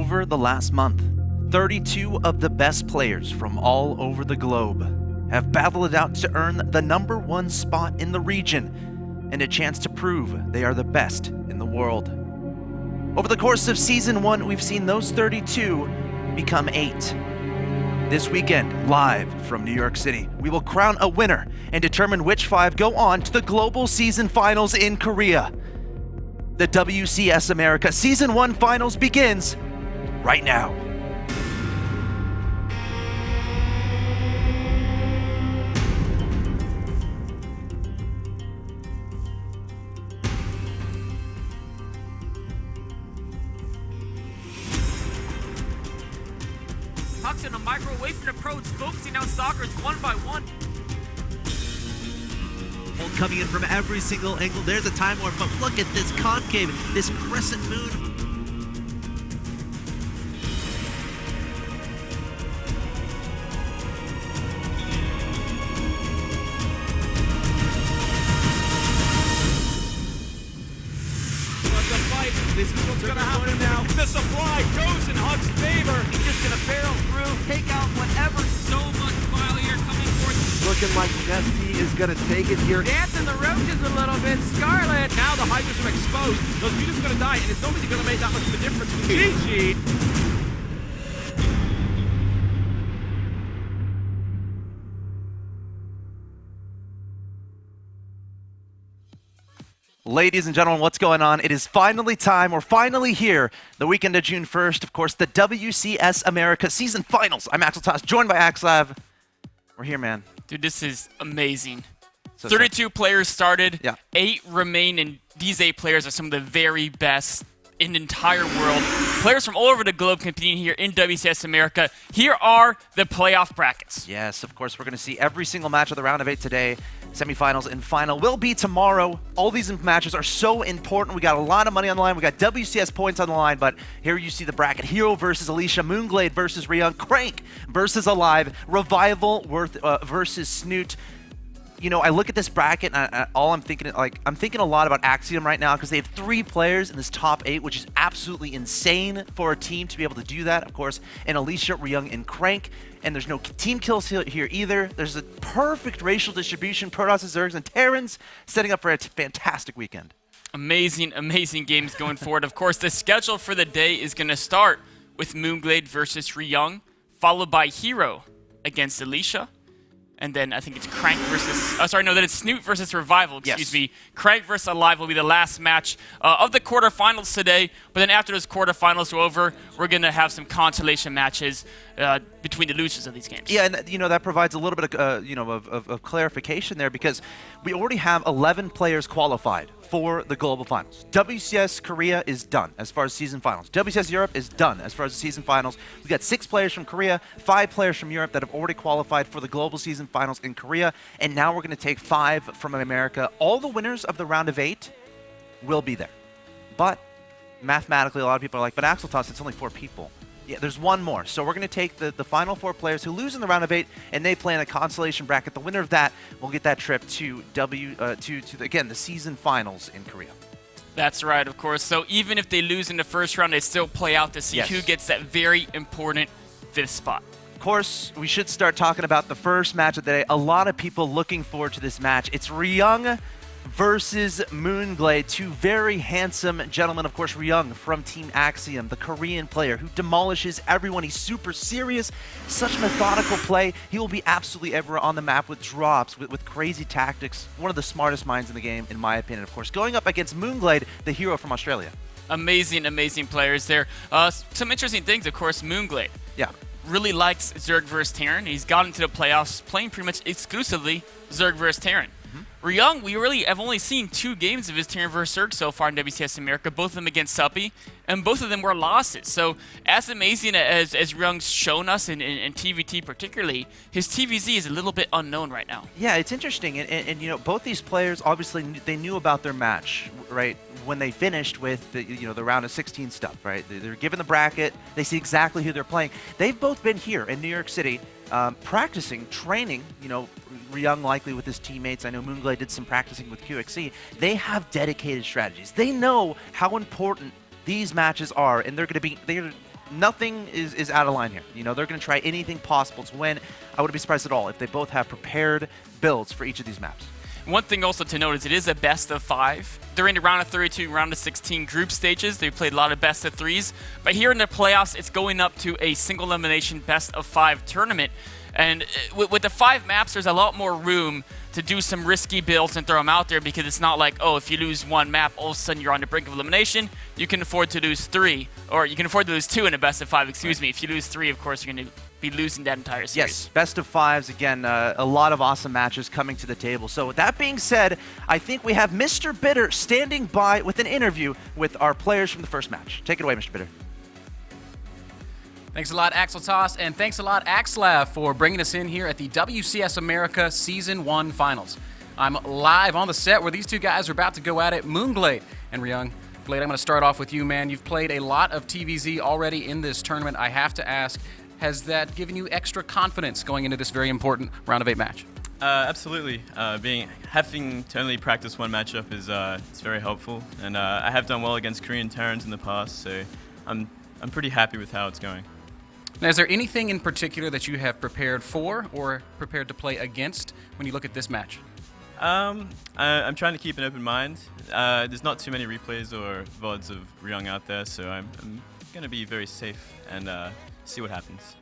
Over the last month, 32 of the best players from all over the globe have battled it out to earn the #1 spot in the region and a chance to prove they are the best in the world. Over the course of Season 1, we've seen those 32 become 8. This weekend, live from New York City, we will crown a winner and determine which 5 go on to the Global Season Finals in Korea. The WCS America Season 1 Finals begins right now. Hucks in a microwave approach, focusing out stalkers one by one. Ult coming in from every single angle. There's a time warp, but look at this concave, this crescent moon. This is what's gonna happen now. The supply goes in Huck's favor. He's just gonna barrel through, take out whatever. So much file here coming forth. Looking like Nesty is gonna take it here. Dancing the roaches a little bit. Scarlet. Now the Hydras are exposed. Those units are gonna die, and it's only gonna make that much of a difference. GG. Ladies and gentlemen, what's going on? It is finally time. We're finally here. The weekend of June 1st, of course, the WCS America Season Finals. I'm Axel Toss, joined by Axlav. We're here, man. Dude, this is amazing. So 32 players started. Yeah. 8 remain, and these 8 players are some of the very best in the entire world. Players from all over the globe competing here in WCS America. Here are the playoff brackets. Yes, of course, we're going to see every single match of the round of 8 today. Semifinals and final will be tomorrow. All these matches are so important. We got a lot of money on the line. We got WCS points on the line, but here you see the bracket. Hero versus Alicia, Moonglade versus Ryung, Crank versus Alive, Revival versus Snoot. You know, I look at this bracket and I'm thinking a lot about Axiom right now because they have 3 players in this top 8, which is absolutely insane for a team to be able to do that, of course. And Alicia, Ryung, and Crank. And there's no team kills here either. There's a perfect racial distribution. Protoss, Zergs, and Terrans setting up for a fantastic weekend. Amazing, amazing games going forward. Of course, the schedule for the day is going to start with Moonglade versus Ryung, followed by Hero against Alicia. And then I think it's Crank versus... then it's Snoot versus Revival, excuse me. Crank versus Alive will be the last match of the quarterfinals today. But then after those quarterfinals are over, we're going to have some consolation matches between the losers of these games. Yeah, and you know that provides a little bit of, of clarification there because we already have 11 players qualified for the global finals. WCS Korea is done as far as season finals. WCS Europe is done as far as the season finals. We got 6 players from Korea, 5 players from Europe that have already qualified for the global season finals in Korea, and now we're going to take 5 from America. All the winners of the round of 8 will be there. But mathematically, a lot of people are like, but Axel Toss, it's only 4 people. Yeah, there's 1 more. So we're going to take the final 4 players who lose in the round of 8, and they play in a consolation bracket. The winner of that will get that trip to the season finals in Korea. That's right, of course. So even if they lose in the first round, they still play out to see who gets that very important 5th spot. Of course, we should start talking about the first match of the day. A lot of people looking forward to this match. It's Ryung versus Moonglade, 2 very handsome gentlemen. Of course, Ryung from Team Axiom, the Korean player who demolishes everyone. He's super serious, such methodical play. He will be absolutely everywhere on the map with drops, with crazy tactics. One of the smartest minds in the game, in my opinion, of course. Going up against Moonglade, the hero from Australia. Amazing, amazing players there. Some interesting things, of course, Moonglade. Yeah. Really likes Zerg vs. Terran. He's gotten into the playoffs playing pretty much exclusively Zerg vs. Terran. Ryung, we really have only seen 2 games of his Terran vs. Zerg so far in WCS America, both of them against Suppy, and both of them were losses. So as amazing as Ryung's shown us in TVT particularly, his TVZ is a little bit unknown right now. Yeah, it's interesting, and you know, both these players obviously they knew about their match, right? When they finished with the round of 16 stuff, right? They're given the bracket, they see exactly who they're playing. They've both been here in New York City, practicing, training, Ryung likely with his teammates. I know Moonglade did some practicing with QXC. They have dedicated strategies. They know how important these matches are, and nothing is out of line here. You know, they're going to try anything possible to win. I wouldn't be surprised at all if they both have prepared builds for each of these maps. One thing also to note is it is a best of 5. During the round of 32, round of 16 group stages, they played a lot of best of 3s. But here in the playoffs, it's going up to a single elimination best of 5 tournament. And with the 5 maps, there's a lot more room to do some risky builds and throw them out there, because it's not like, oh, if you lose one map, all of a sudden you're on the brink of elimination. You can afford to lose 3, or you can afford to lose 2 in a best of 5, excuse me. If you lose 3, of course, you're going to be losing that entire series. Yes, best of 5s, again, a lot of awesome matches coming to the table. So with that being said, I think we have Mr. Bitter standing by with an interview with our players from the first match. Take it away, Mr. Bitter. Thanks a lot, Axel Toss, and thanks a lot, Axlav, for bringing us in here at the WCS America Season 1 Finals. I'm live on the set where these two guys are about to go at it, Moonglade and Ryung. Glade, I'm going to start off with you, man. You've played a lot of TVZ already in this tournament. I have to ask, has that given you extra confidence going into this very important round of 8 match? Absolutely. Having to only practice one matchup is it's very helpful, and I have done well against Korean Terrans in the past, so I'm pretty happy with how it's going. Now, is there anything in particular that you have prepared for or prepared to play against when you look at this match? I'm trying to keep an open mind. There's not too many replays or VODs of Ryung out there, so I'm going to be very safe and see what happens.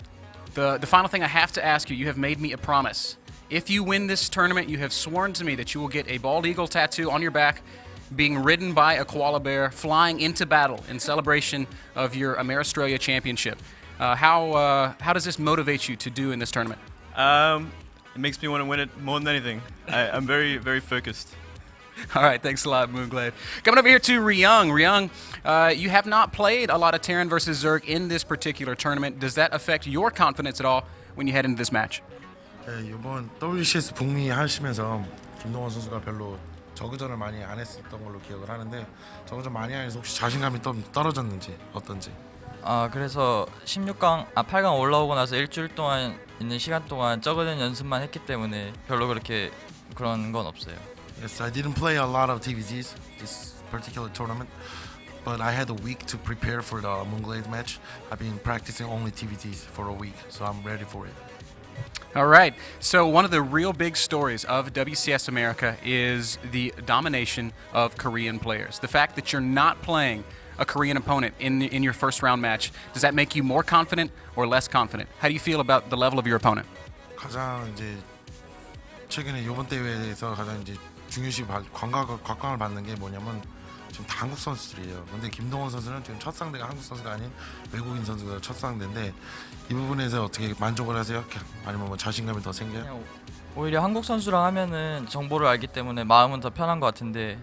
The final thing I have to ask you, you have made me a promise. If you win this tournament, you have sworn to me that you will get a bald eagle tattoo on your back, being ridden by a koala bear, flying into battle in celebration of your Ameristralia championship. How does this motivate you to do in this tournament? It makes me want to win it more than anything. I'm very, very focused. All right, thanks a lot, Moonglade. Coming over here to Ryung. Ryung, you have not played a lot of Terran versus Zerg in this particular tournament. Does that affect your confidence at all when you head into this match? 네, 이번 WCS 북미 하시면서 김동원 선수가 별로 저그전을 많이 안 했었던 걸로 기억을 하는데 저그전 많이 안 해서 혹시 자신감이 좀 떨어졌는지 어떤지. 그래서 8강 올라오고 나서 일주일 동안 있는 시간 동안 저그전 연습만 했기 때문에 별로 그렇게 그런 건 없어요. Yes, I didn't play a lot of TVZs this particular tournament, but I had a week to prepare for the Moonglade match. I've been practicing only TVZs for a week, so I'm ready for it. All right, so one of the real big stories of WCS America is the domination of Korean players. The fact that you're not playing a Korean opponent in your first round match, does that make you more confident or less confident? How do you feel about the level of your opponent? 가장 이제 최근에 이번 대회에서 가장 이제 중요시 곽광을 받는 게 뭐냐면 지금 다 한국 선수들이에요. 근데 김동원 선수는 지금 첫 상대가 한국 선수가 아닌 외국인 선수가 첫 상대인데 이 부분에서 어떻게 만족을 하세요? 아니면 뭐 자신감이 더 생겨요? 오히려 한국 선수랑 하면은 정보를 알기 때문에 마음은 더 편한 것 같은데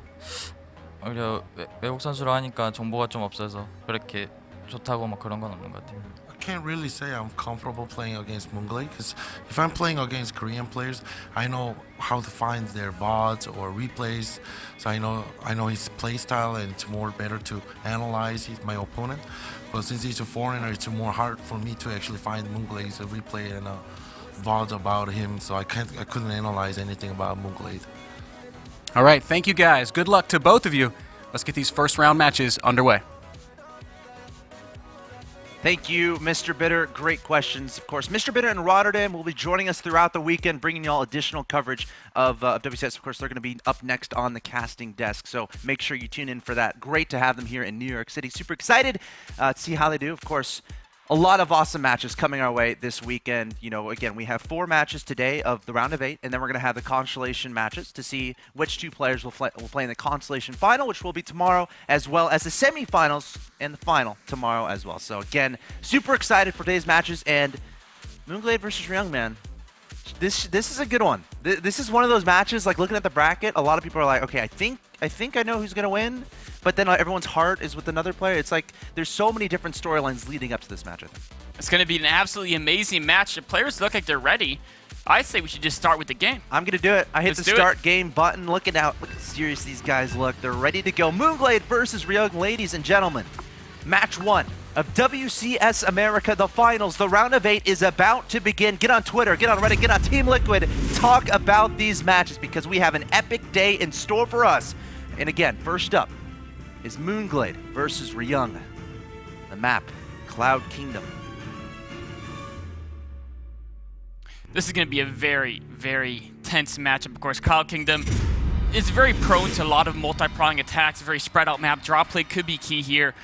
오히려 외국 선수로 하니까 정보가 좀 없어서 그렇게 좋다고 막 그런 건 없는 것 같아요. I can't really say I'm comfortable playing against Moonglade because if I'm playing against Korean players, I know how to find their VODs or replays. So I know his play style, and it's more better to analyze my opponent. But since he's a foreigner, it's more hard for me to actually find Moonglade's replay and VODs about him. So I couldn't analyze anything about Moonglade. All right, thank you guys. Good luck to both of you. Let's get these first round matches underway. Thank you, Mr. Bitter. Great questions. Of course, Mr. Bitter in Rotterdam will be joining us throughout the weekend, bringing you all additional coverage of WCS. Of course, they're going to be up next on the casting desk, so make sure you tune in for that. Great to have them here in New York City. Super excited to see how they do. Of course, a lot of awesome matches coming our way this weekend. You know, again, we have 4 matches today of the round of 8, and then we're going to have the constellation matches to see which 2 players will play in the constellation final, which will be tomorrow, as well as the semifinals and the final tomorrow as well. So again, super excited for today's matches, and Moonglade versus Ryung, man. This is a good one. This is one of those matches, like looking at the bracket, a lot of people are like, okay, I think I know who's going to win, but then everyone's heart is with another player. It's like there's so many different storylines leading up to this match, I think. It's going to be an absolutely amazing match. The players look like they're ready. I'd say we should just start with the game. I'm going to do it. I hit the start game button. Look how serious these guys look. They're ready to go. Moonglade versus Ryung, ladies and gentlemen. Match 1 of WCS America, the finals. The round of 8 is about to begin. Get on Twitter, get on Reddit, get on Team Liquid. Talk about these matches because we have an epic day in store for us. And again, first up, is Moonglade versus Ryung. The map, Cloud Kingdom. This is going to be a very, very tense matchup. Of course, Cloud Kingdom is very prone to a lot of multi-pronging attacks, a very spread out map. Draw play could be key here,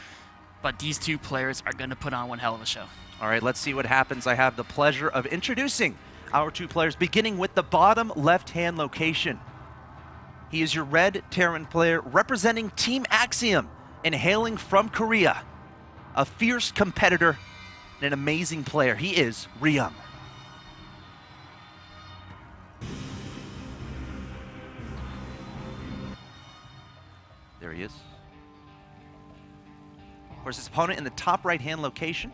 but these two players are going to put on one hell of a show. All right, let's see what happens. I have the pleasure of introducing our two players, beginning with the bottom left-hand location. He is your red Terran player representing Team Axiom and hailing from Korea. A fierce competitor and an amazing player. He is Ryung. There he is. Of course, his opponent in the top right-hand location.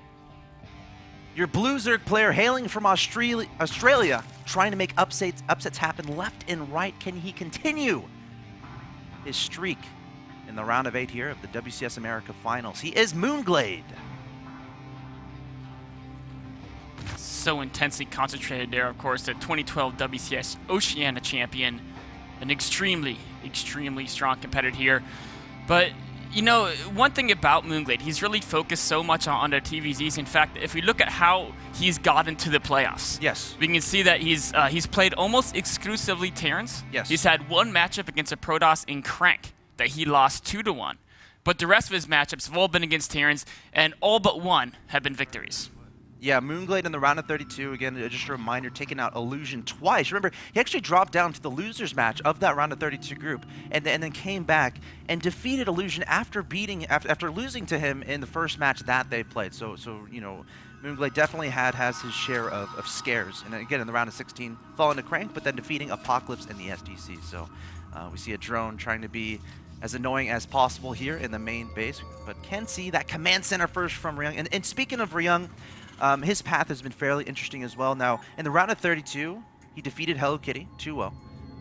Your blue Zerg player hailing from Australia, trying to make upsets happen left and right. Can he continue his streak in the round of 8 here of the WCS America Finals? He is Moonglade. So intensely concentrated there, of course, the 2012 WCS Oceania champion. An extremely, extremely strong competitor here. But you know, one thing about Moonglade, he's really focused so much on the TVZs. In fact, if we look at how he's gotten to the playoffs, yes, we can see that he's played almost exclusively Terrans. Yes. He's had one matchup against a Protoss in Crank that he lost 2-1. But the rest of his matchups have all been against Terrans, and all but one have been victories. Yeah, Moonglade in the round of 32, again, just a reminder, taking out Illusion twice. Remember, he actually dropped down to the losers match of that round of 32 group, and then came back and defeated Illusion after losing to him in the first match that they played. So you know, Moonglade definitely has his share of scares. And again, in the round of 16, falling to Crank, but then defeating Apocalypse in the SDC. So we see a drone trying to be as annoying as possible here in the main base, but can see that command center first from Ryung. And speaking of Ryung, his path has been fairly interesting as well. Now, in the round of 32, he defeated Hello Kitty 2-0,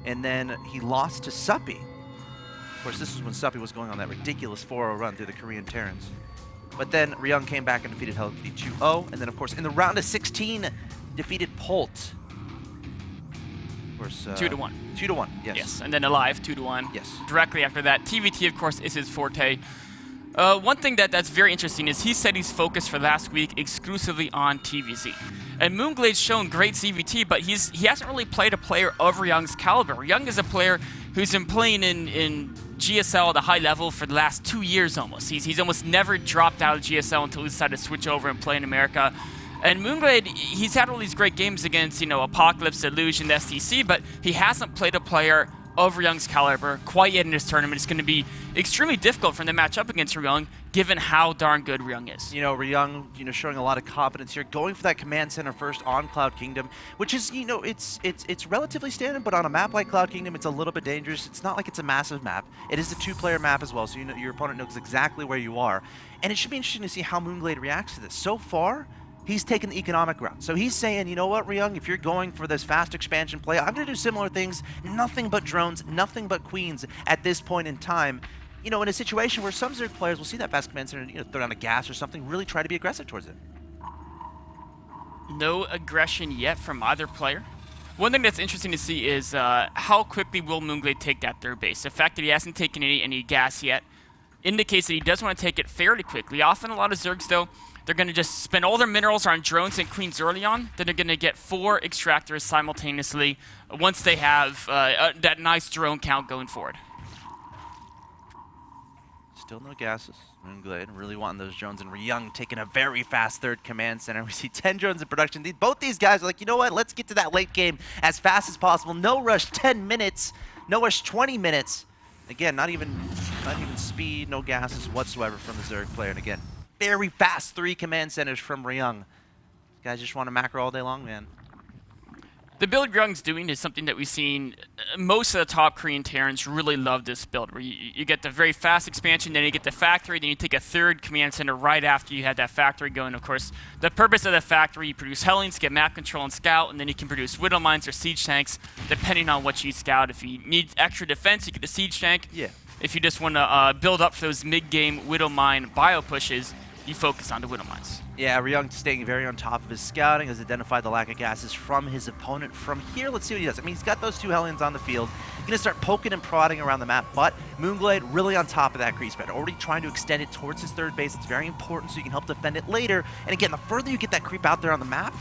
and then he lost to Suppy. Of course, this is when Suppy was going on that ridiculous 4-0 run through the Korean Terrans. But then Ryung came back and defeated Hello Kitty 2-0, and then, of course, in the round of 16, defeated Polt. Of course, 2-1. 2-1, yes. Yes, and then Alive 2-1. Yes. Directly after that, TVT, of course, is his forte. One thing that's very interesting is he said he's focused for last week exclusively on TVZ. And Moonglade's shown great CVT, but he hasn't really played a player of Ryung's caliber. Ryung is a player who's been playing in GSL at a high level for the last 2 years almost. He's almost never dropped out of GSL until he decided to switch over and play in America. And Moonglade, he's had all these great games against, you know, Apocalypse, Illusion, STC, but he hasn't played a player of Ryung's caliber quite yet in this tournament. It's going to be extremely difficult for him to match up against Ryung, given how darn good Ryung is. You know, Ryung, you know, showing a lot of confidence here, going for that command center first on Cloud Kingdom, which is, you know, it's relatively standard, but on a map like Cloud Kingdom, it's a little bit dangerous. It's not like it's a massive map. It is a 2-player map as well, so you know your opponent knows exactly where you are. And it should be interesting to see how Moonglade reacts to this. So far, he's taken the economic route. So he's saying, you know what, Ryung, if you're going for this fast expansion play, I'm going to do similar things, nothing but drones, nothing but queens at this point in time. You know, in a situation where some Zerg players will see that fast command center and, you know, throw down a gas or something, really try to be aggressive towards it. No aggression yet from either player. One thing that's interesting to see is how quickly will Moonglade take that third base. The fact that he hasn't taken any gas yet indicates that he does want to take it fairly quickly. Often a lot of Zergs, though, they're going to just spend all their minerals on drones and queens early on. Then they're going to get 4 extractors simultaneously once they have that nice drone count going forward. Still no gases. Moonglade really wanting those drones, and Ryung taking a very fast third command center. We see 10 drones in production. Both these guys are like, you know what, let's get to that late game as fast as possible. No rush 10 minutes, no rush 20 minutes. Again, not even speed, no gases whatsoever from the Zerg player. And again, very fast 3 command centers from Ryung. Guys just want to macro all day long, man. The build Ryung's doing is something that we've seen most of the top Korean Terrans really love this build, where you get the very fast expansion, then you get the factory, then you take a third command center right after you had that factory going. Of course, the purpose of the factory, you produce Hellings, get map control and scout, and then you can produce Widow Mines or Siege Tanks, depending on what you scout. If you need extra defense, you get the Siege Tank. Yeah. If you just want to build up for those mid-game Widow Mine bio pushes, you focus on the Widow Mines. Yeah, Ryung staying very on top of his scouting, has identified the lack of gases from his opponent. From here, let's see what he does. I mean, he's got those 2 Hellions on the field. He's going to start poking and prodding around the map, but Moonglade really on top of that creep spread, already trying to extend it towards his third base. It's very important so you can help defend it later. And again, the further you get that creep out there on the map,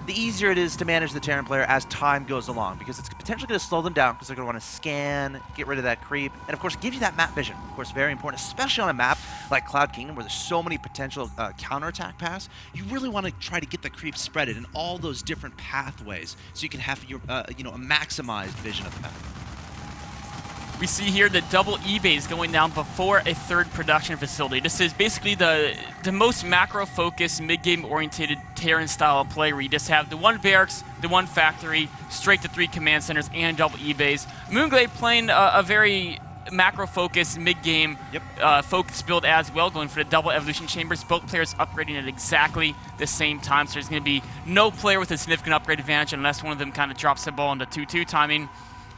the easier it is to manage the Terran player as time goes along, because it's potentially going to slow them down because they're going to want to scan, get rid of that creep, and of course give you that map vision. Of course, very important, especially on a map like Cloud Kingdom where there's so many potential counterattack paths. You really want to try to get the creep spreaded in all those different pathways so you can have your a maximized vision of the map. We see here the double E-base going down before a third production facility. This is basically the most macro-focused, mid-game oriented Terran style of play where you just have the 1 barracks, the 1 factory, straight to 3 command centers, and double E-base. Moonglade playing a very macro-focused, mid-game focus build as well, going for the double evolution chambers. Both players upgrading at exactly the same time, so there's going to be no player with a significant upgrade advantage unless one of them kind of drops the ball into 2-2 timing.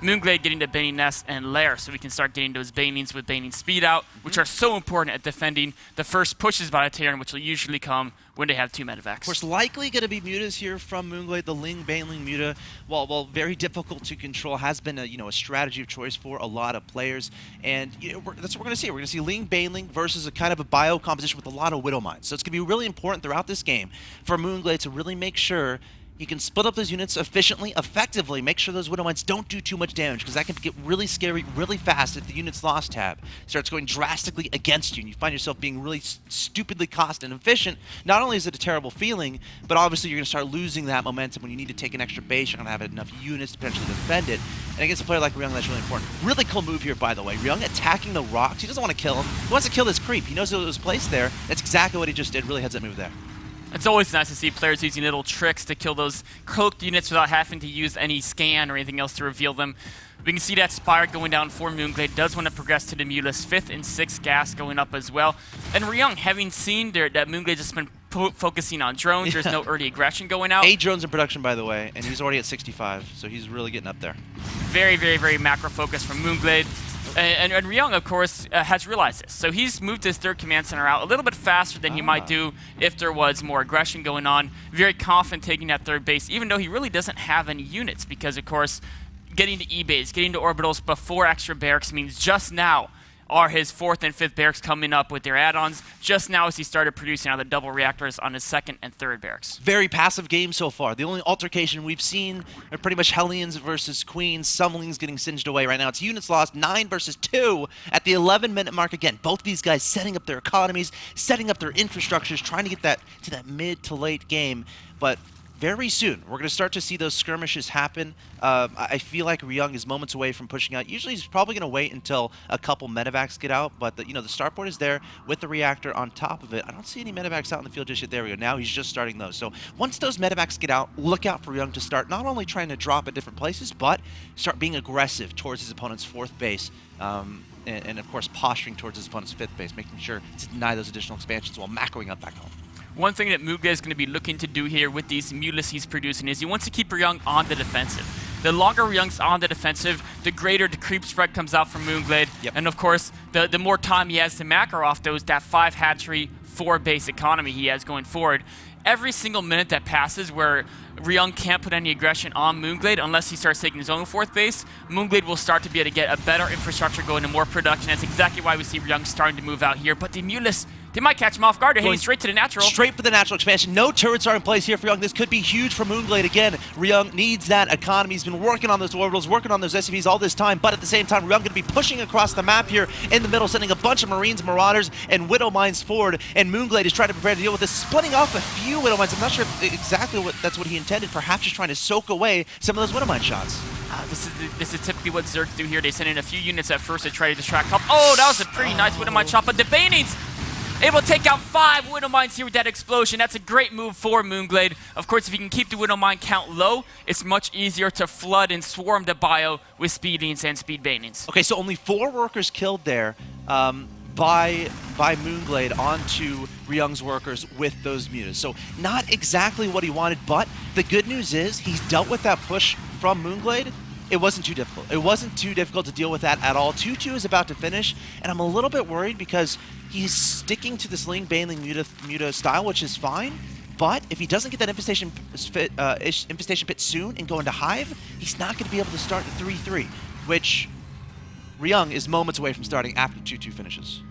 Moonglade getting to Baning Nest and Lair, so we can start getting those Banings with Baning Speed Out, which are so important at defending the first pushes by a Terran, which will usually come when they have 2 medevacs. Of course, likely going to be mutas here from Moonglade. The Ling Baneling muta, while very difficult to control, has been a strategy of choice for a lot of players, and that's what we're going to see. We're going to see Ling Baneling versus a kind of a bio composition with a lot of Widow Mines. So it's going to be really important throughout this game for Moonglade to really make sure he can split up those units efficiently, effectively, make sure those Widow Mines don't do too much damage, because that can get really scary really fast if the unit's lost tab starts going drastically against you, and you find yourself being really stupidly cost and efficient. Not only is it a terrible feeling, but obviously you're going to start losing that momentum when you need to take an extra base. You're going to have enough units to potentially defend it. And against a player like Ryung, that's really important. Really cool move here, by the way. Ryung attacking the rocks. He doesn't want to kill him. He wants to kill this creep. He knows it was placed there. That's exactly what he just did. Really heads that move there. It's always nice to see players using little tricks to kill those cloaked units without having to use any scan or anything else to reveal them. We can see that Spire going down for Moonglade. Does want to progress to the Mulus. 5th and 6th gas going up as well. And Ryung, having seen that Moonglade just been focusing on drones, there's no early aggression going out. 8 drones in production, by the way, and he's already at 65, so he's really getting up there. Very, very, very macro focus from Moonglade. And Ryung, of course, has realized this. So he's moved his 3rd command center out a little bit faster than he might do if there was more aggression going on. Very confident taking that 3rd base, even though he really doesn't have any units, because, of course, getting to E-base, getting to orbitals before extra barracks means just now are his 4th and 5th barracks coming up with their add-ons just now as he started producing out of the double reactors on his 2nd and 3rd barracks. Very passive game so far. The only altercation we've seen are pretty much Hellions versus Queens. Summonings getting singed away right now. It's units lost 9 versus 2 at the 11-minute mark. Again, both these guys setting up their economies, setting up their infrastructures, trying to get that to that mid to late game. But very soon, we're going to start to see those skirmishes happen. I feel like Ryung is moments away from pushing out. Usually he's probably going to wait until a couple medevacs get out, but the starport is there with the reactor on top of it. I don't see any medevacs out in the field just yet. There we go. Now he's just starting those. So once those medevacs get out, look out for Ryung to start not only trying to drop at different places, but start being aggressive towards his opponent's 4th base. And of course, posturing towards his opponent's 5th base, making sure to deny those additional expansions while macroing up back home. One thing that Moonglade is going to be looking to do here with these Mulus he's producing is he wants to keep Ryung on the defensive. The longer Ryung's on the defensive, the greater the creep spread comes out from Moonglade. Yep. And of course, the more time he has to macro off those, that 5 hatchery, 4 base economy he has going forward. Every single minute that passes where Ryung can't put any aggression on Moonglade unless he starts taking his own 4th base, Moonglade will start to be able to get a better infrastructure going and more production. That's exactly why we see Ryung starting to move out here. But the Mulus, they might catch him off guard. They're heading straight to the natural. Straight for the natural expansion. No turrets are in place here for Ryung. This could be huge for Moonglade again. Ryung needs that economy. He's been working on those orbitals, working on those SCVs all this time, but at the same time, Ryung going to be pushing across the map here in the middle, sending a bunch of Marines, Marauders, and Widow Mines forward, and Moonglade is trying to prepare to deal with this, splitting off a few Widow Mines. I'm not sure exactly that's what he intended, perhaps just trying to soak away some of those Widow Mine shots. This is typically what Zergs do here. They send in a few units at first to try to distract Hub. Oh, that was a pretty nice Widow Mine shot, but the Banings able to take out 5 Widow Mines here with that explosion. That's a great move for Moonglade. Of course, if you can keep the Widow Mine count low, it's much easier to flood and swarm the bio with Speedings and Speed Banings. Okay, so only 4 workers killed there by Moonglade onto Ryung's workers with those mutas. So not exactly what he wanted, but the good news is he's dealt with that push from Moonglade It wasn't too difficult. It wasn't too difficult to deal with that at all. 2-2 is about to finish, and I'm a little bit worried because he's sticking to this Ling Baneling Muta style, which is fine. But if he doesn't get that infestation pit soon and go into Hive, he's not going to be able to start the 3-3, which Ryung is moments away from starting after 2-2 finishes.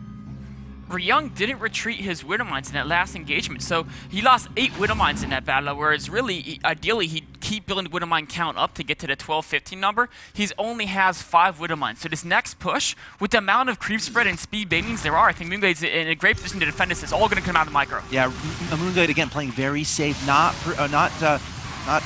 Ryung didn't retreat his Widow Mines in that last engagement, so he lost 8 Widow Mines in that battle, whereas really, ideally, he'd keep building the Widow Mine count up to get to the 12-15 number. He's only has 5 Widow Mines, so this next push, with the amount of creep spread and speed banings there are, I think Moonglade's in a great position to defend this. It's all going to come out of micro. Yeah, Moonglade again playing very safe, not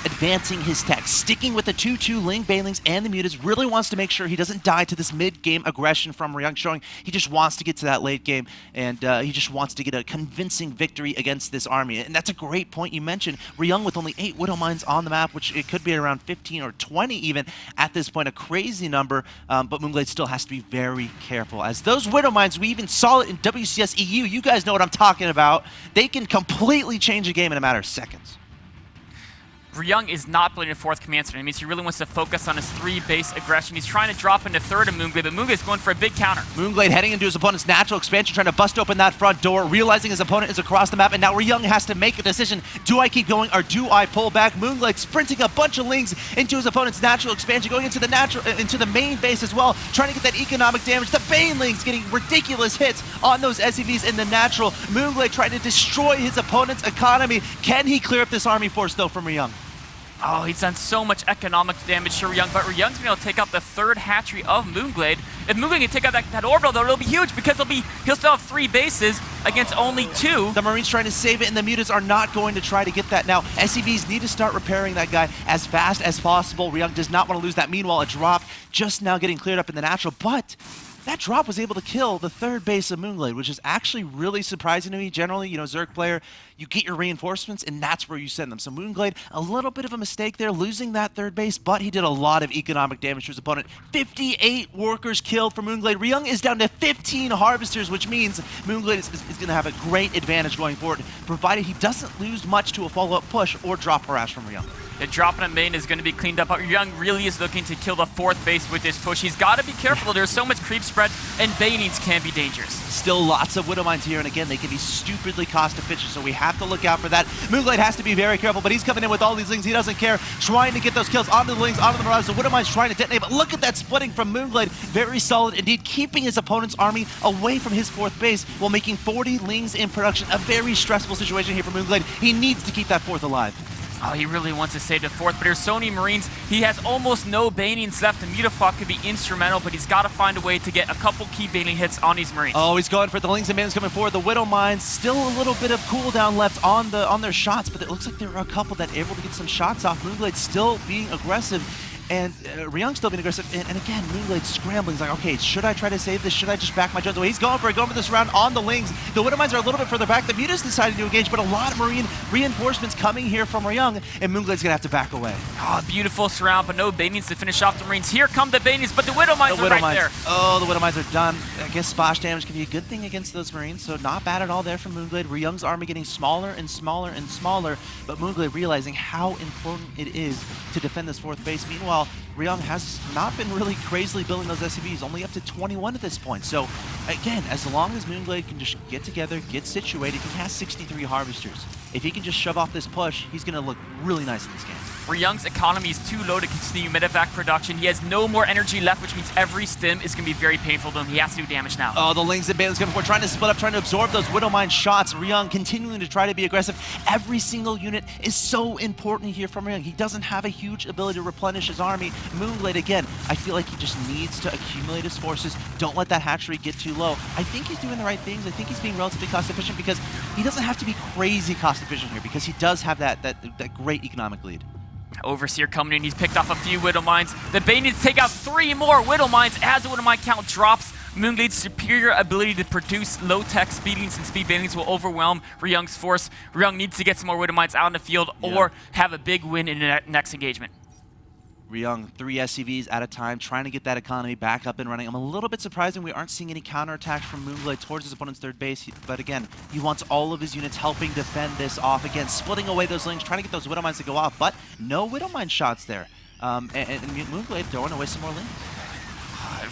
advancing his tech, sticking with the 2-2 Ling Banelings and the Mutas, really wants to make sure he doesn't die to this mid-game aggression from Ryung, showing he just wants to get to that late game, and he just wants to get a convincing victory against this army. And that's a great point you mentioned. Ryung with only 8 Widow Mines on the map, which it could be around 15 or 20 even at this point, a crazy number, but Moonglade still has to be very careful, as those Widow Mines, we even saw it in WCS EU, you guys know what I'm talking about, they can completely change a game in a matter of seconds. Ryung is not building a 4th command center. It means he really wants to focus on his 3 base aggression. He's trying to drop into 3rd of Moonglade, but Moonglade's going for a big counter. Moonglade heading into his opponent's natural expansion, trying to bust open that front door, realizing his opponent is across the map, and now Ryung has to make a decision. Do I keep going or do I pull back? Moonglade sprinting a bunch of Lings into his opponent's natural expansion, going into the main base as well, trying to get that economic damage. The Banelings getting ridiculous hits on those SCVs in the natural. Moonglade trying to destroy his opponent's economy. Can he clear up this army force though from Ryung? Oh, he's done so much economic damage to Ryung, but Ryung's been able to take out the 3rd hatchery of Moonglade. If Moonglade can take out that orbital, though, it'll be huge because he'll still have 3 bases against only 2. The Marines trying to save it, and the Mutas are not going to try to get that now. SCVs need to start repairing that guy as fast as possible. Ryung does not want to lose that. Meanwhile, a drop just now getting cleared up in the natural, but that drop was able to kill the 3rd base of Moonglade, which is actually really surprising to me. Generally, you know, Zerg player, you get your reinforcements, and that's where you send them. So Moonglade, a little bit of a mistake there, losing that 3rd base, but he did a lot of economic damage to his opponent. 58 workers killed for Moonglade. Ryung is down to 15 harvesters, which means Moonglade is going to have a great advantage going forward, provided he doesn't lose much to a follow-up push or drop harass from Ryung. The drop in a main is going to be cleaned up. Ryung really is looking to kill the 4th base with this push. He's got to be careful. There's so much creep spread, and banings can be dangerous. Still lots of Widow Mines here, and again, they can be stupidly cost efficient, so we have to look out for that. Moonglade has to be very careful, but he's coming in with all these Lings. He doesn't care, trying to get those kills onto the Lings, onto the Marauders. The Widow Mines trying to detonate, but look at that splitting from Moonglade. Very solid indeed, keeping his opponent's army away from his 4th base while making 40 Lings in production. A very stressful situation here for Moonglade. He needs to keep that 4th alive. Oh, he really wants to save the 4th, but there's so many Marines. He has almost no banings left, and Mutafok could be instrumental, but he's got to find a way to get a couple key baning hits on these Marines. Oh, he's going for the Lings and Banelings coming forward. The Widow Mines, still a little bit of cooldown left on their shots, but it looks like there were a couple that are able to get some shots off. Moonglade still being aggressive. And Ryung still being aggressive, and again, Moonglade scrambling. He's like, okay, should I try to save this? Should I just back my Jones away? He's going for this round on the Lings. The Widow Mines are a little bit further back. The Mutas decided to engage, but a lot of Marine reinforcements coming here from Ryung, and Moonglade's gonna have to back away. Oh, beautiful surround, but no banings to finish off the Marines. Here come the banings, but the Widow Mines are right there. Oh, the Widow Mines are done. I guess splash damage can be a good thing against those Marines, so not bad at all there from Moonglade. Ryung's army getting smaller and smaller and smaller, but Moonglade realizing how important it is to defend this 4th base. Meanwhile, Ryung has not been really crazily building those SCVs, only up to 21 at this point. So again, as long as Moonglade can just get together, get situated, he has 63 harvesters. If he can just shove off this push, he's going to look really nice in this game. Ryung's economy is too low to continue medevac production. He has no more energy left, which means every stim is going to be very painful to him. He has to do damage now. Oh, the Lings and Banelings coming forward, trying to split up, trying to absorb those Widow Mine shots. Ryung continuing to try to be aggressive. Every single unit is so important here from Ryung. He doesn't have a huge ability to replenish his army. Moonglade, again, I feel like he just needs to accumulate his forces. Don't let that hatchery get too low. I think he's doing the right things. I think he's being relatively cost efficient because he doesn't have to be crazy cost efficient here because he does have that great economic lead. Overseer coming in, he's picked off a few Widow Mines. The Bay needs to take out 3 more Widow Mines as the Widow Mine count drops. Moonglade's superior ability to produce low-tech speedings and speed banings will overwhelm Ryung's force. Ryung needs to get some more Widow Mines out in the field or have a big win in the next engagement. Ryung, 3 SCVs at a time, trying to get that economy back up and running. I'm a little bit surprised we aren't seeing any counterattacks from Moonglade towards his opponent's 3rd base, but again, he wants all of his units helping defend this off. Again, splitting away those Lings, trying to get those Widow Mines to go off, but no Widow Mine shots there. And Moonglade throwing away some more lanes.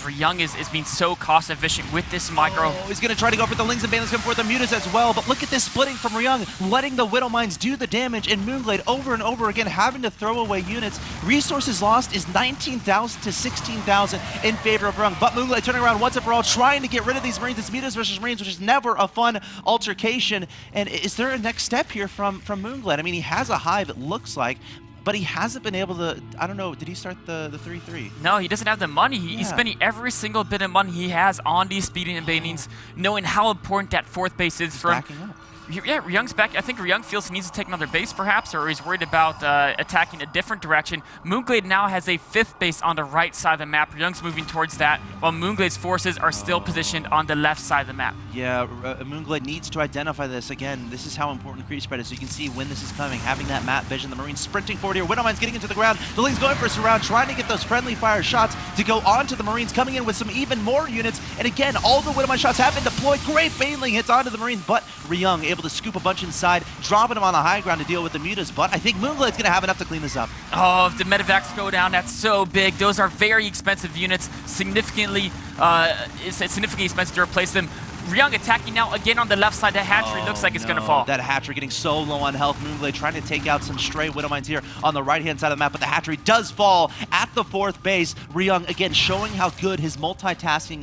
Ryung is being so cost efficient with this micro. Oh, he's going to try to go for the Lings and Banelings, come for the Mutas as well, but look at this splitting from Ryung, letting the Widow Mines do the damage, and Moonglade over and over again having to throw away units. Resources lost is 19,000 to 16,000 in favor of Ryung, but Moonglade turning around once and for all, trying to get rid of these Marines. It's Mutas versus Marines, which is never a fun altercation. And is there a next step here from Moonglade? I mean, he has a hive, it looks like, but he hasn't been able to, I don't know, did he start the 3-3? No, he doesn't have the money. He's spending every single bit of money he has on these speeding and banings, knowing how important that fourth base is for him. Backing up. Yeah, Ryung's back. I think Ryung feels he needs to take another base, perhaps, or he's worried about attacking a different direction. Moonglade now has a fifth base on the right side of the map. Ryung's moving towards that, while Moonglade's forces are still positioned on the left side of the map. Yeah, Moonglade needs to identify this. Again, this is how important creep spread is. So you can see when this is coming, having that map vision. The Marines sprinting forward here. Widowmine's getting into the ground. The Ling's going for a surround, trying to get those friendly fire shots to go onto the Marines, coming in with some even more units. And again, all the Widowmine shots have been deployed. Great Baneling hits onto the Marines, but Ryung able to scoop a bunch inside, dropping him on the high ground to deal with the Mutas. But I think Moonglade's going to have enough to clean this up. Oh, if the medevacs go down, that's so big. Those are very expensive units, significantly expensive to replace them. Ryung attacking now again on the left side. That hatchery looks like it's going to fall. That hatchery getting so low on health. Moonglade trying to take out some stray Widowmines here on the right-hand side of the map, but the hatchery does fall at the fourth base. Ryung again showing how good his multitasking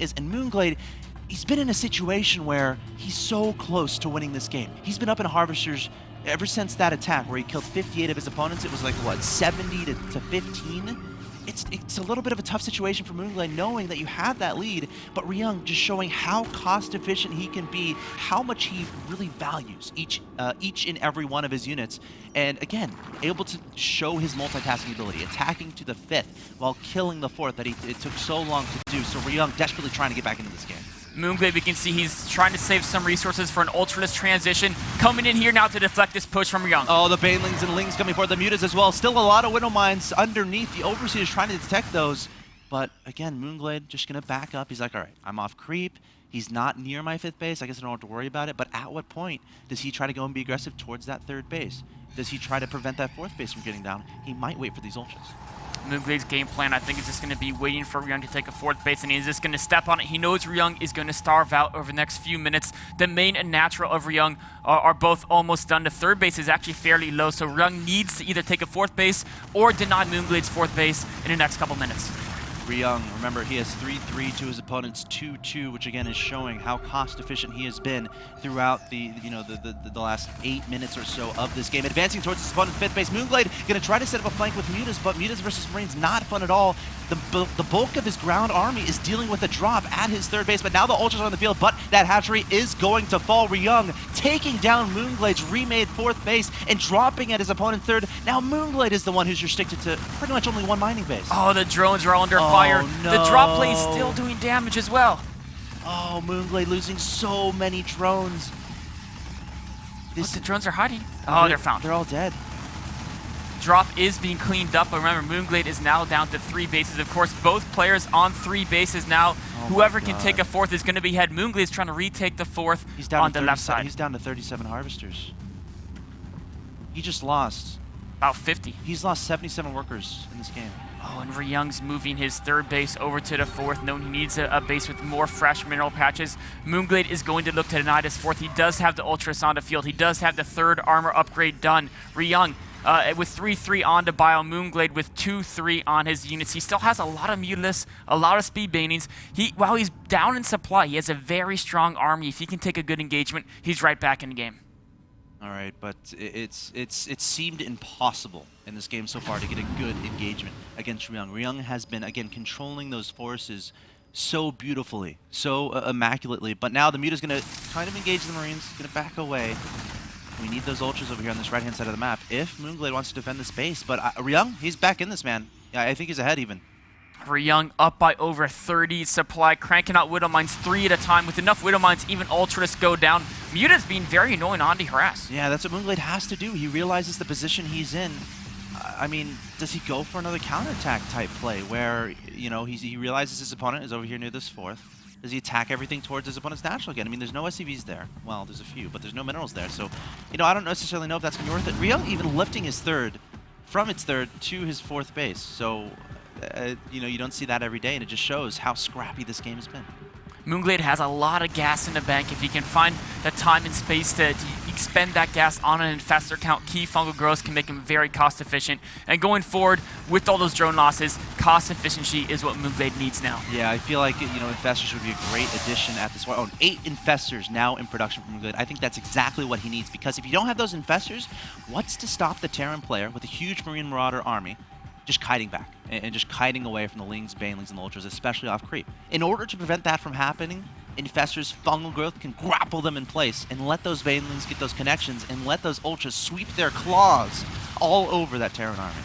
is, and Moonglade, he's been in a situation where he's so close to winning this game. He's been up in Harvesters ever since that attack where he killed 58 of his opponents. It was like, what, 70 to 15? It's a little bit of a tough situation for Moonglade, knowing that you have that lead, but Ryung just showing how cost efficient he can be, how much he really values each and every one of his units, and again, able to show his multitasking ability, attacking to the fifth while killing the fourth that it took so long to do. So Ryung desperately trying to get back into this game. Moonglade, we can see he's trying to save some resources for an ultraless transition. Coming in here now to deflect this push from Ryung. Oh, the Banelings and Lings coming for the Mutas as well. Still a lot of Widow Mines underneath. The Overseer is trying to detect those. But again, Moonglade just going to back up. He's like, all right, I'm off creep. He's not near my fifth base. I guess I don't have to worry about it. But at what point does he try to go and be aggressive towards that third base? Does he try to prevent that fourth base from getting down? He might wait for these ultras. Moonglade's game plan, I think, is just going to be waiting for Ryung to take a fourth base, and he's just going to step on it. He knows Ryung is going to starve out over the next few minutes. The main and natural of Ryung are both almost done. The third base is actually fairly low, so Ryung needs to either take a fourth base or deny Moonglade's fourth base in the next couple minutes. Ryung, remember, he has 3-3 to his opponent's 2-2, which again is showing how cost efficient he has been throughout the last 8 minutes or so of this game. Advancing towards his opponent's fifth base, Moonglade going to try to set up a flank with Mutas, but Mutas versus Marines not fun at all. The bulk of his ground army is dealing with a drop at his third base, but now the ultras are on the field, but that hatchery is going to fall. Ryung taking down Moonglade's remade fourth base and dropping at his opponent's third. Now Moonglade is the one who's restricted to pretty much only one mining base. Oh, the drones are all under fire. No. The drop play is still doing damage as well. Oh, Moonglade losing so many drones. The drones are hiding. Oh, they're found. They're all dead. Drop is being cleaned up, but remember, Moonglade is now down to 3 bases. Of course, both players on 3 bases now. Whoever can take a fourth is going to be ahead. Moonglade is trying to retake the fourth on the left side. He's down to 37 Harvesters. He just lost. About 50. He's lost 77 workers in this game. Oh, and Ryung's moving his third base over to the fourth, knowing he needs a base with more fresh mineral patches. Moonglade is going to look to deny this fourth. He does have the Ultras on the field. He does have the third armor upgrade done. Ryung with 3-3 on to bio. Moonglade with 2-3 on his units. He still has a lot of Mutalists, a lot of speed banings. While he's down in supply, he has a very strong army. If he can take a good engagement, he's right back in the game. All right, but it seemed impossible in this game so far to get a good engagement against Ryung. Ryung has been, again, controlling those forces so beautifully, so immaculately, but now the Muta's going to kind of engage the Marines, going to back away. We need those ultras over here on this right-hand side of the map if Moonglade wants to defend the space, but Ryung, he's back in this, man. Yeah, I think he's ahead even. Ryung up by over 30 supply, cranking out Widow Mines 3 at a time. With enough Widow Mines, even Ultras go down. Muta's being very annoying on to harass. Yeah, that's what Moonglade has to do. He realizes the position he's in. I mean, does he go for another counterattack type play where, you know, he realizes his opponent is over here near this fourth? Does he attack everything towards his opponent's natural again? I mean, there's no SCVs there. Well, there's a few, but there's no minerals there. So, you know, I don't necessarily know if that's going to be worth it. Ryung even lifting his third from its third to his fourth base. So, you don't see that every day, and it just shows how scrappy this game has been. Moonglade has a lot of gas in the bank. If he can find the time and space to expend that gas on an infestor count, key fungal growth can make him very cost efficient. And going forward, with all those drone losses, cost efficiency is what Moonglade needs now. Yeah, I feel like, infestors would be a great addition at this point. Oh, 8 infestors now in production from Moonglade. I think that's exactly what he needs, because if you don't have those infestors, what's to stop the Terran player with a huge Marine Marauder army just kiting back and just kiting away from the Lings, Banelings, and the Ultras, especially off creep? In order to prevent that from happening, infestors' fungal growth can grapple them in place and let those Banelings get those connections and let those Ultras sweep their claws all over that Terran army.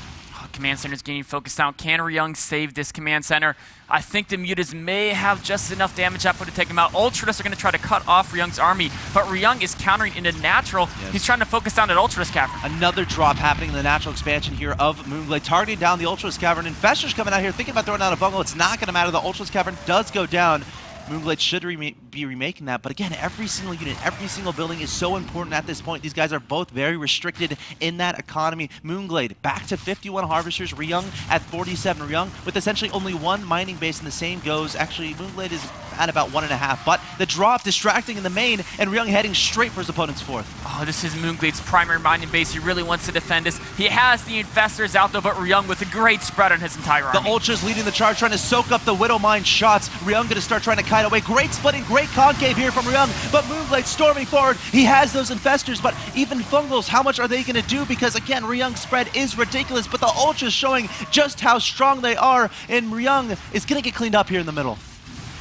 Command Center's getting focused out. Can Ryung save this Command Center? I think the Mutas may have just enough damage output to take him out. Ultras are going to try to cut off Ryung's army, but Ryung is countering into natural. Yes. He's trying to focus down at Ultras Cavern. Another drop happening in the natural expansion here of Moonglade, targeting down the Ultras Cavern. Infestors coming out here thinking about throwing down a fungal. It's not going to matter. The Ultras Cavern does go down. Moonglade should be remaking that, but again, every single unit, every single building is so important at this point. These guys are both very restricted in that economy. Moonglade back to 51 harvesters, Ryung at 47. Ryung with essentially only one mining base, and the same goes. Actually, Moonglade is at about 1.5, but the drop distracting in the main, and Ryung heading straight for his opponent's fourth. Oh, this is Moonglade's primary mining base. He really wants to defend this. He has the infestors out though, but Ryung with a great spread on his entire army. The Ultras leading the charge, trying to soak up the Widow Mine shots. Ryung going to start trying to kite away. Great splitting, great concave here from Ryung, but Moonglade storming forward. He has those infestors, but even fungals, how much are they going to do? Because again, Ryung's spread is ridiculous, but the Ultras showing just how strong they are, and Ryung is going to get cleaned up here in the middle.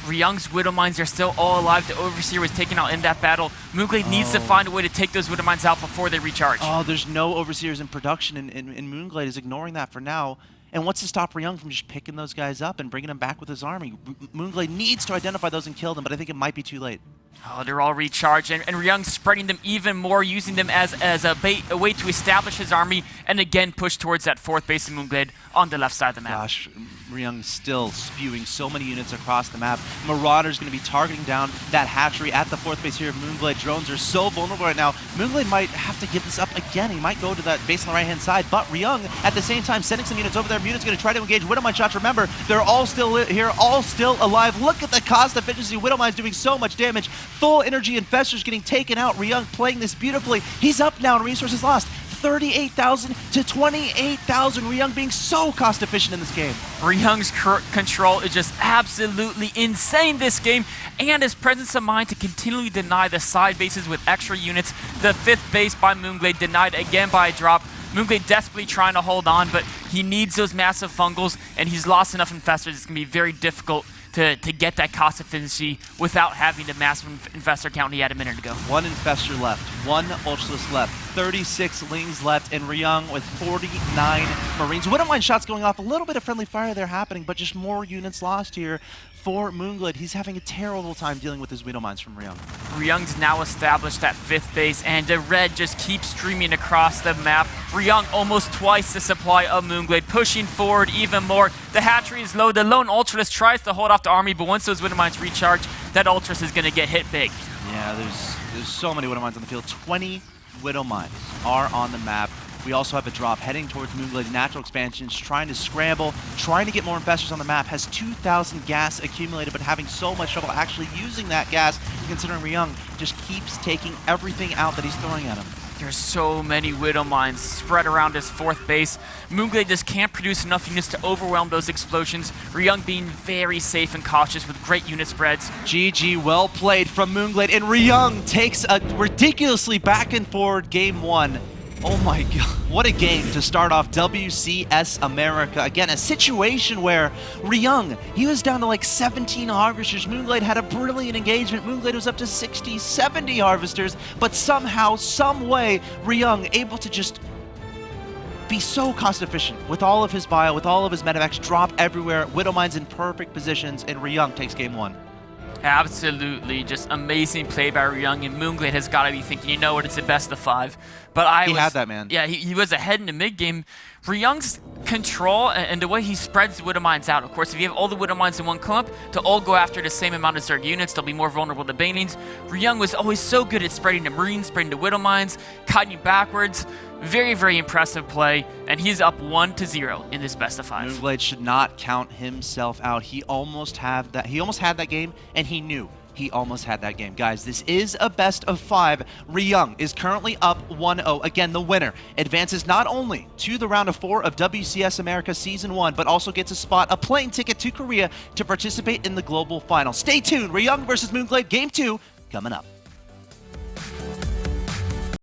Ryung's Widow Mines are still all alive. The Overseer was taken out in that battle. Moonglade needs to find a way to take those Widow Mines out before they recharge. Oh, there's no Overseers in production, and Moonglade is ignoring that for now. And what's to stop Ryung from just picking those guys up and bringing them back with his army? Moonglade needs to identify those and kill them, but I think it might be too late. Oh, they're all recharged, and Ryung's spreading them even more, using them as a way to establish his army, and again push towards that fourth base of Moonglade on the left side of the map. Gosh, Ryung still spewing so many units across the map. Marauder's going to be targeting down that hatchery at the fourth base here of Moonglade. Drones are so vulnerable right now. Moonglade might have to give this up again. He might go to that base on the right-hand side, but Ryung at the same time sending some units over there. Units going to try to engage Widow Mine shots. Remember, they're all still here, all still alive. Look at the cost efficiency. Widow Mine's doing so much damage. Full energy infestors getting taken out. Ryung playing this beautifully. He's up now in resources lost. 38,000 to 28,000. Ryung being so cost efficient in this game. Ryung's control is just absolutely insane this game, and his presence of mind to continually deny the side bases with extra units. The fifth base by Moonglade denied again by a drop. Moonglade desperately trying to hold on, but he needs those massive fungals, and he's lost enough infestors. It's going to be very difficult to get that cost efficiency without having the massive infestor count he had a minute ago. One infestor left, one Ultras left, 36 Lings left, and Ryung with 49 Marines. Widow Mine shots going off, a little bit of friendly fire there happening, but just more units lost here for Moonglade. He's having a terrible time dealing with his Widow Mines from Ryung. Ryung's now established that fifth base, and the red just keeps streaming across the map. Ryung almost twice the supply of Moonglade, pushing forward even more. The hatchery is low. The lone Ultras tries to hold off the army, but once those Widow Mines recharge, that Ultras is going to get hit big. Yeah, there's so many Widow Mines on the field. 20 Widow Mines are on the map. We also have a drop heading towards Moonglade. Natural expansions, trying to scramble, trying to get more infestors on the map. Has 2,000 gas accumulated, but having so much trouble actually using that gas, considering Ryung just keeps taking everything out that he's throwing at him. There's so many Widow Mines spread around his fourth base. Moonglade just can't produce enough units to overwhelm those explosions. Ryung being very safe and cautious with great unit spreads. GG, well played from Moonglade, and Ryung takes a ridiculously back and forward game one. Oh my god, what a game to start off WCS America. Again, a situation where Ryung, he was down to like 17 harvesters. Moonglade had a brilliant engagement. Moonglade was up to 60, 70 harvesters, but somehow, some way, Ryung able to just be so cost efficient with all of his bio, with all of his medevacs, drop everywhere, Widow Mines in perfect positions, and Ryung takes game one. Absolutely, just amazing play by Ryung, and Moonglade has got to be thinking, you know what, it's a best of 5. But he had that, man. Yeah, he was ahead in the mid game, Ryung's control and the way he spreads the Widow Mines out. Of course, if you have all the Widow Mines in one clump to all go after the same amount of Zerg units, they'll be more vulnerable to Banings. Ryung was always so good at spreading the Marines, spreading the Widow Mines, cutting you backwards. Very, very impressive play, and he's up 1-0 in this best of 5. Moonglade should not count himself out. He almost had that. He almost had that game, and he knew he almost had that game. Guys, this is a best of 5. Ryung is currently up 1-0. Again, the winner advances not only to the round of 4 of WCS America Season 1, but also gets a plane ticket to Korea to participate in the global final. Stay tuned. Ryung versus Moonglade, Game 2, coming up.